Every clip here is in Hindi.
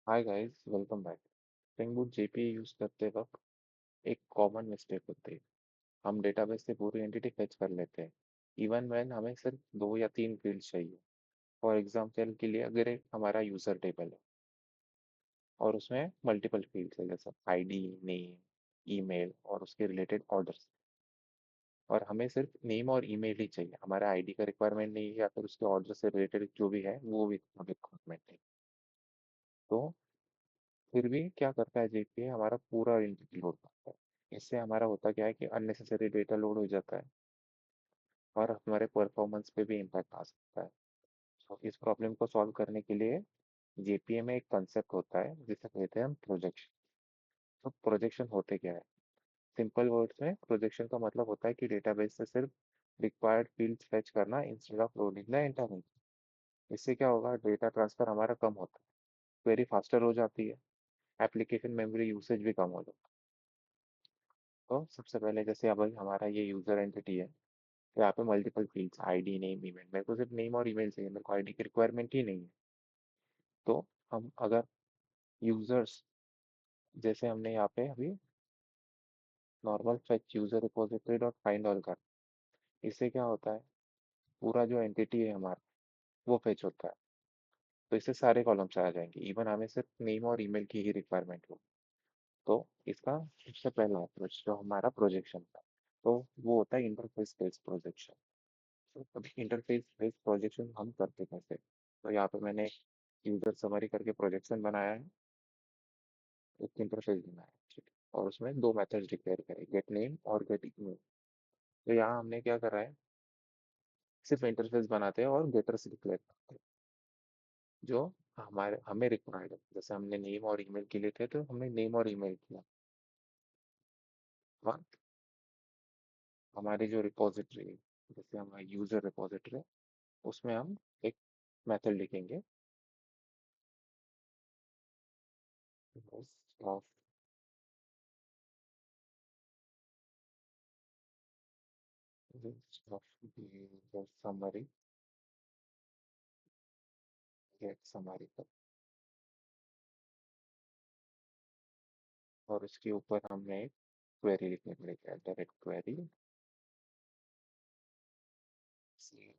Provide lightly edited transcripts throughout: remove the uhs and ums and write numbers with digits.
हाय guys, welcome back. Spring Boot JPA use करते वक्त एक कॉमन मिस्टेक होती है। हम डेटाबेस से पूरी एंटिटी फेच कर लेते हैं इवन व्हेन हमें सिर्फ दो या तीन फील्ड्स चाहिए। फॉर एग्जांपल के लिए अगर एक हमारा यूज़र टेबल है और उसमें मल्टीपल फील्ड्स है जैसे आईडी, नेम, ईमेल और उसके रिलेटेड ऑर्डर्स, और हमें सिर्फ नेम और ईमेल ही चाहिए, हमारा आईडी का रिक्वायरमेंट नहीं है या फिर उसके ऑर्डर से रिलेटेड जो भी है वो भी रिक्वायरमेंट नहीं। तो फिर भी क्या करता है जेपीए, हमारा पूरा एंटिटी लोड करता है। इससे हमारा होता क्या है कि अननेसेसरी डेटा लोड हो जाता है और हमारे परफॉर्मेंस पे भी इम्पैक्ट आ सकता है। तो इस प्रॉब्लम को सॉल्व करने के लिए जेपीए में एक कंसेप्ट होता है जिसे कहते हैं हम प्रोजेक्शन। तो प्रोजेक्शन होते क्या है? सिंपल वर्ड्स में प्रोजेक्शन का मतलब होता है कि डेटाबेस से सिर्फ रिक्वायर्ड फील्ड्स फेच करना instead of loading the entire. इससे क्या होगा, डेटा ट्रांसफर हमारा कम होता है, क्वेरी फास्टर हो जाती है, एप्लीकेशन मेमोरी यूसेज भी कम हो जाता है। तो सबसे पहले जैसे अब हमारा ये यूजर एंटिटी है, तो यहाँ पे multiple fields ID, name, email. मेरे को सिर्फ नेम और ईमेल चाहिए, मेरे को आईडी की रिक्वायरमेंट ही नहीं है। तो हम अगर यूजर्स, जैसे हमने यहाँ पे अभी normal fetch user repository dot find all कर, इससे क्या होता है, पूरा जो एंटिटी है हमारा वो फेच होता है। तो इससे सारे कॉलम्स आ जाएंगे इवन हमें सिर्फ नेम और ईमेल की ही रिक्वायरमेंट हो। तो इसका सबसे पहला अप्रोच जो हमारा प्रोजेक्शन का, तो वो होता है इंटरफेस बेस्ड प्रोजेक्शन। तो अभी इंटरफेस बेस्ड प्रोजेक्शन हम करते कैसे? तो यहाँ पे मैंने यूजर समरी करके प्रोजेक्शन बनाया है, एक इंटरफेस बनाया है, ठीक है, और उसमें दो मेथड्स डिक्लेयर करें, गेट नेम और गेट ईमेल। तो यहाँ हमने क्या करा है, सिर्फ इंटरफेस बनाते हैं और गेटर्स डिक्लेयर करते हैं जो हमारे हमें रिक्वायर्ड है। जैसे हमने नेम और ईमेल के लिए थे तो हमने नेम और ईमेल किया। और हमारी जो रिपोजिटरी है, जैसे हमारा यूजर रिपोजिटरी, उसमें हम एक मेथड लिखेंगे, ऑफ समरी, गेट समरी पर, और उसके ऊपर हमने एक क्वेरी लिखने पड़ेगा, डायरेक्ट क्वेरी सी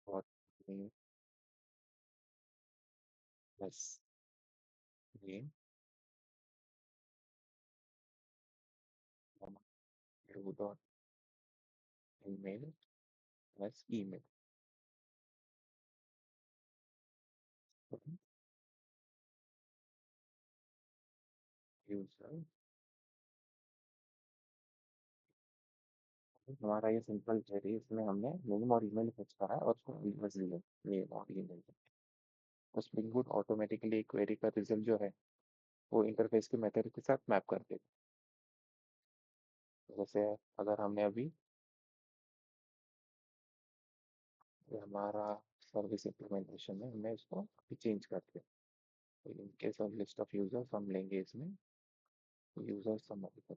और plus name dot email plus email. User, हमारा ये सिंपल क्वेरी, इसमें हमने नेम और ईमेल फिक्स करा है और उसको बस दिया नेम और ईमेल। तो स्प्रिंग बूट ऑटोमेटिकली क्वेरी का रिजल्ट जो है वो इंटरफेस के मेथड के साथ मैप कर देगा। जैसे अगर हमने अभी ये हमारा सर्विस इम्प्लीमेंटेशन है, हमने इसको अभी चेंज कर दिया। तो in case of list of users हम लेंगे इसमें यूजर समरी पर,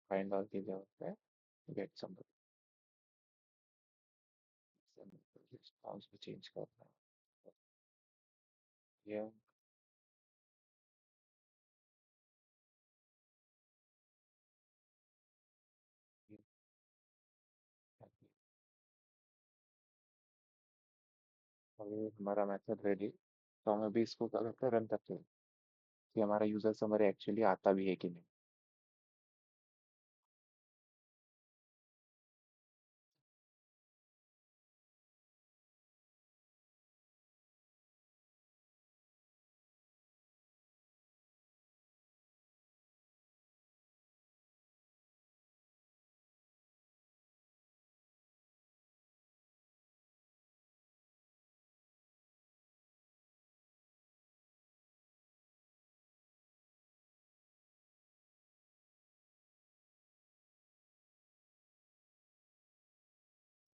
फाइंड आउट की जगह पे गेट समरी, रिस्पॉन्स भी चेंज करना है। ये अभी हमारा मेथड रेडी, तो हम अभी इसको क्या करते हैं, रन करते हैं कि हमारा यूजर समरी एक्चुअली आता भी है कि नहीं।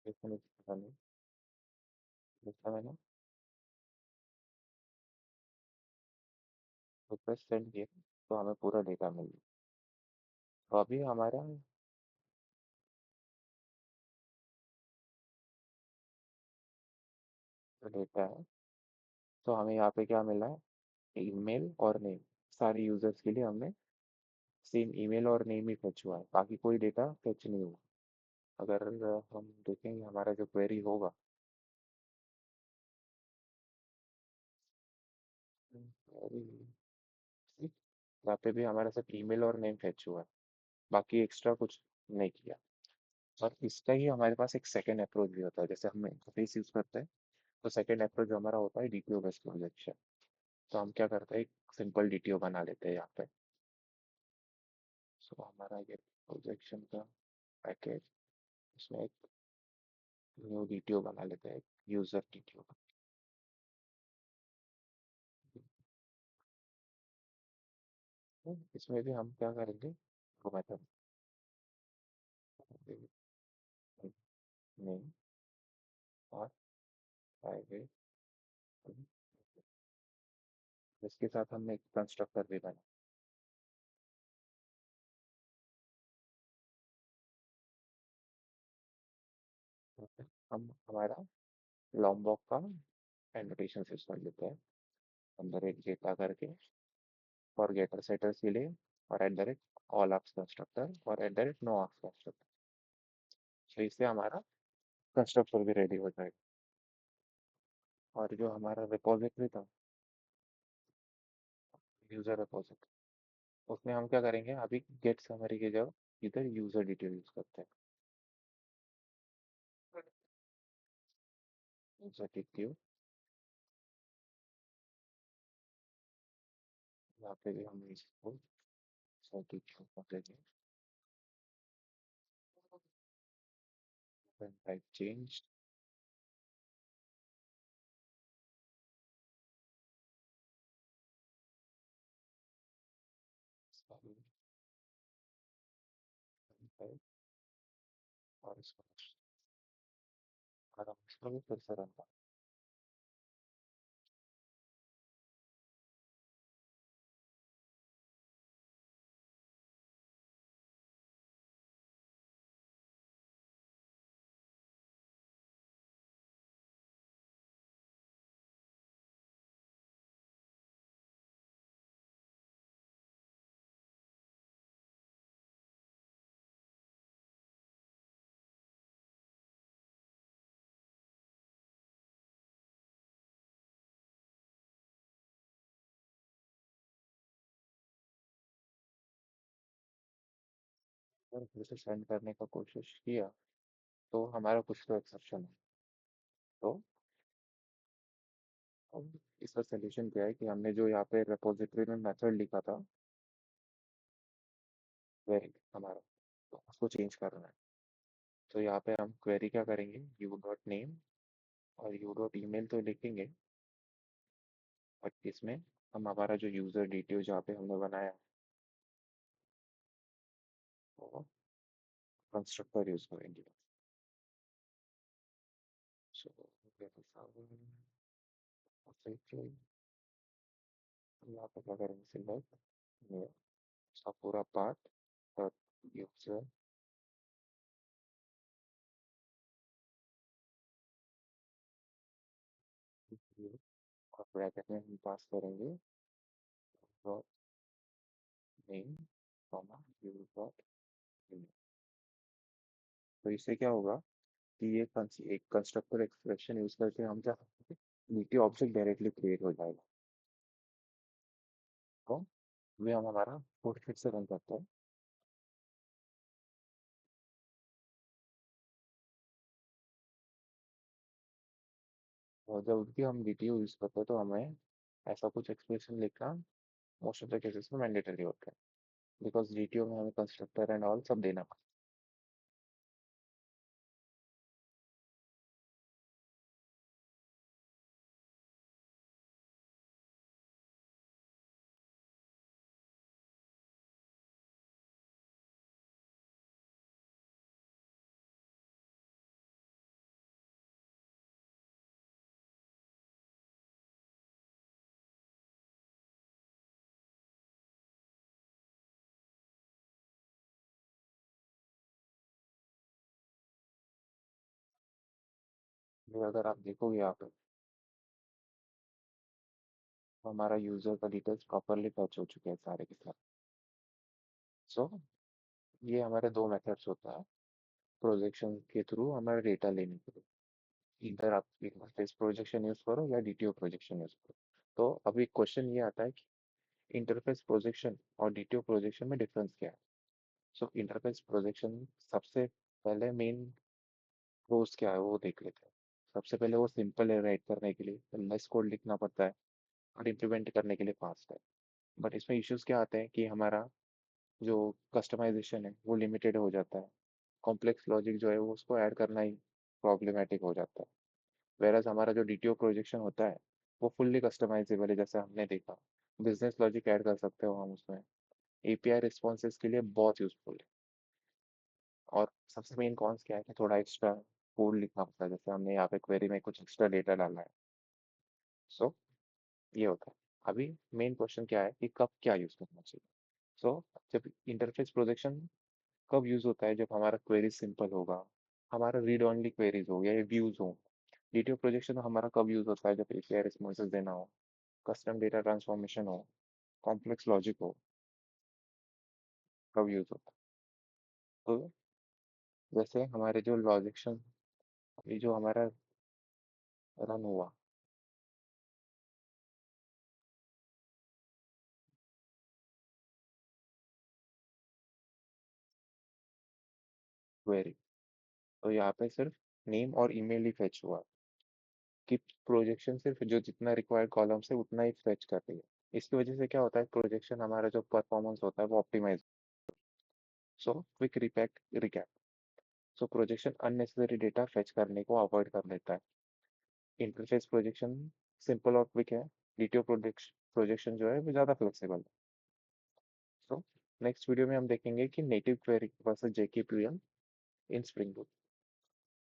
देखो पता नहीं, देखा मैंने रिक्वेस्ट सेंड किया तो हमें पूरा डेटा मिल गया। तो अभी हमारा जो डेटा है, तो हमें यहाँ पे क्या मिला है, ईमेल और नेम। सारे यूजर्स के लिए हमने सेम ईमेल और नेम ही फेच हुआ है, बाकी कोई डेटा फेच नहीं हुआ। अगर हम देखेंगे हमारा जो क्वेरी होगा, query, यहाँ पे भी हमारा सिर्फ ईमेल और नेम फेच हुआ है, बाकी एक्स्ट्रा कुछ नहीं किया। और इसका ही हमारे पास एक सेकेंड अप्रोच भी होता है, जैसे हम इंटरफेस यूज करते हैं, तो सेकेंड अप्रोच हमारा होता है डीटीओ बेस्ड प्रोजेक्शन। तो हम क्या करते हैं, एक सिंपल डीटीओ बना लेते हैं यहाँ पे। सो हमारा ये प्रोजेक्शन का पैकेज, इसमें एक न्यू डीटीओ बना लेते हैं, यूजर डीटीओ। इसमें भी हम क्या करेंगे, वो मेथड नेम और प्राइवेट, इसके साथ हमने एक कंस्ट्रक्टर भी बना। हम हमारा लॉम्बॉक का एनोटेशन यूज कर लेते हैं, अंदर एक डेटा करके फॉर गेटर सेटर्स के लिए, और at the rate all args constructor और at the rate no args constructor. तो इससे हमारा कंस्ट्रक्टर भी रेडी हो जाएगा। और जो हमारा रिपोजिटरी था, यूजर रिपोजिटरी, उसमें हम क्या करेंगे, अभी गेट समरी की जगह इधर यूजर डिटेल यूज करते हैं। यूजर डिटेल, यहाँ पे भी हम इसको डिटेल कर देंगे। टाइप चेंज, और इसको आराम से भी फिर से रन कर। और फिर से सेंड करने का कोशिश किया, तो हमारा कुछ तो एक्सेप्शन है। तो अब इसका सोल्यूशन क्या है कि हमने जो यहाँ पे रिपोजिटरी में मेथड लिखा था, क्वेरी हमारा, तो उसको चेंज करना है। तो यहाँ पे हम क्वेरी क्या करेंगे, यू डॉट नेम और यू डॉट ईमेल तो लिखेंगे, बट इसमें हम हमारा जो यूज़र डिटेल जहाँ पे हमने बनाया, वो कंस्ट्रक्टर यूज़ करेंगे। सो यहाँ पे क्या करेंगे, सिलेक्ट उसका पूरा पार्ट, यूज़र, और ब्रैकेट में हम पास करेंगे dot name comma U dot email. तो इससे क्या होगा कि ये एक कंस्ट्रक्टर एक्सप्रेशन यूज करके हम क्या नीति ऑब्जेक्ट डायरेक्टली क्रिएट हो जाएगा। तो वे हम हमारा कोड फिर से रन करते हैं। और जब भी हम डीटीओ यूज करते हैं, तो हमें ऐसा कुछ एक्सप्रेशन लिखना मोस्ट ऑफ द केसेस में मैंडेटरी होता है, बिकॉज डीटीओ में हमें कंस्ट्रक्टर एंड ऑल सब देना पड़ता ये अगर आप देखोगे यहाँ पे, तो हमारा यूजर का डिटेल्स प्रॉपरली फैच हो चुके हैं सारे के सारे। सो ये हमारे दो मेथड्स होता है प्रोजेक्शन के थ्रू हमारा डेटा लेने के लिए। इधर आप इंटरफेस प्रोजेक्शन यूज करो या डीटीओ प्रोजेक्शन यूज करो। तो अभी क्वेश्चन ये आता है कि इंटरफेस प्रोजेक्शन और डीटीओ प्रोजेक्शन में डिफरेंस क्या है। सो इंटरफेस प्रोजेक्शन सबसे पहले मेन प्रोज क्या है वो देख लेते हैं। सबसे पहले वो सिंपल है राइट करने के लिए, लेस कोड लिखना पड़ता है, और इम्प्लीमेंट करने के लिए फास्ट है। बट इसमें इश्यूज क्या आते हैं कि हमारा जो कस्टमाइजेशन है वो लिमिटेड हो जाता है। कॉम्प्लेक्स लॉजिक जो है वो उसको ऐड करना ही प्रॉब्लमेटिक हो जाता है। वेरएज़ हमारा जो डीटीओ प्रोजेक्शन होता है वो फुल्ली कस्टमाइजेबल है, जैसे हमने देखा। बिजनेस लॉजिक ऐड कर सकते हो हम उसमें, एपीआई रिस्पॉन्सेज के लिए बहुत यूजफुल है। और सबसे मेन कॉन्स क्या है कि थोड़ा एक्स्ट्रा कोड लिखना पड़ता है, जैसे हमने यहाँ पे क्वेरी में कुछ एक्स्ट्रा डेटा डाला है। सो ये होता है। अभी मेन क्वेश्चन क्या है कि कब क्या यूज़ करना चाहिए। सो जब इंटरफेस प्रोजेक्शन कब यूज़ होता है, जब हमारा क्वेरी सिंपल होगा, हमारा रीड ओनली क्वेरीज हो या व्यूज हो। डीटीओ प्रोजेक्शन हमारा कब यूज़ होता है, जब एपीआई रिस्पॉन्सेज देना हो, कस्टम डेटा ट्रांसफॉर्मेशन हो, कॉम्प्लेक्स लॉजिक हो, कब यूज़ होता है। तो जैसे हमारे जो लॉजिक्शन, ये जो हमारा रन हुआ क्वेरी, तो यहाँ पे सिर्फ नेम और ईमेल ही फेच हुआ कि प्रोजेक्शन सिर्फ जो जितना रिक्वायर्ड कॉलम से उतना ही फेच कर रही है। इसकी वजह से क्या होता है, प्रोजेक्शन हमारा जो परफॉर्मेंस होता है वो optimise. So quick repack recap. So projection unnecessary data fetch करने को अवॉइड कर लेता है। इंटरफेस प्रोजेक्शन सिंपल और क्विक है। डीटीओ प्रोजेक्शन जो है वो ज़्यादा फ्लेक्सिबल है। सो नेक्स्ट वीडियो में हम देखेंगे कि native query versus JPQL in Spring boot.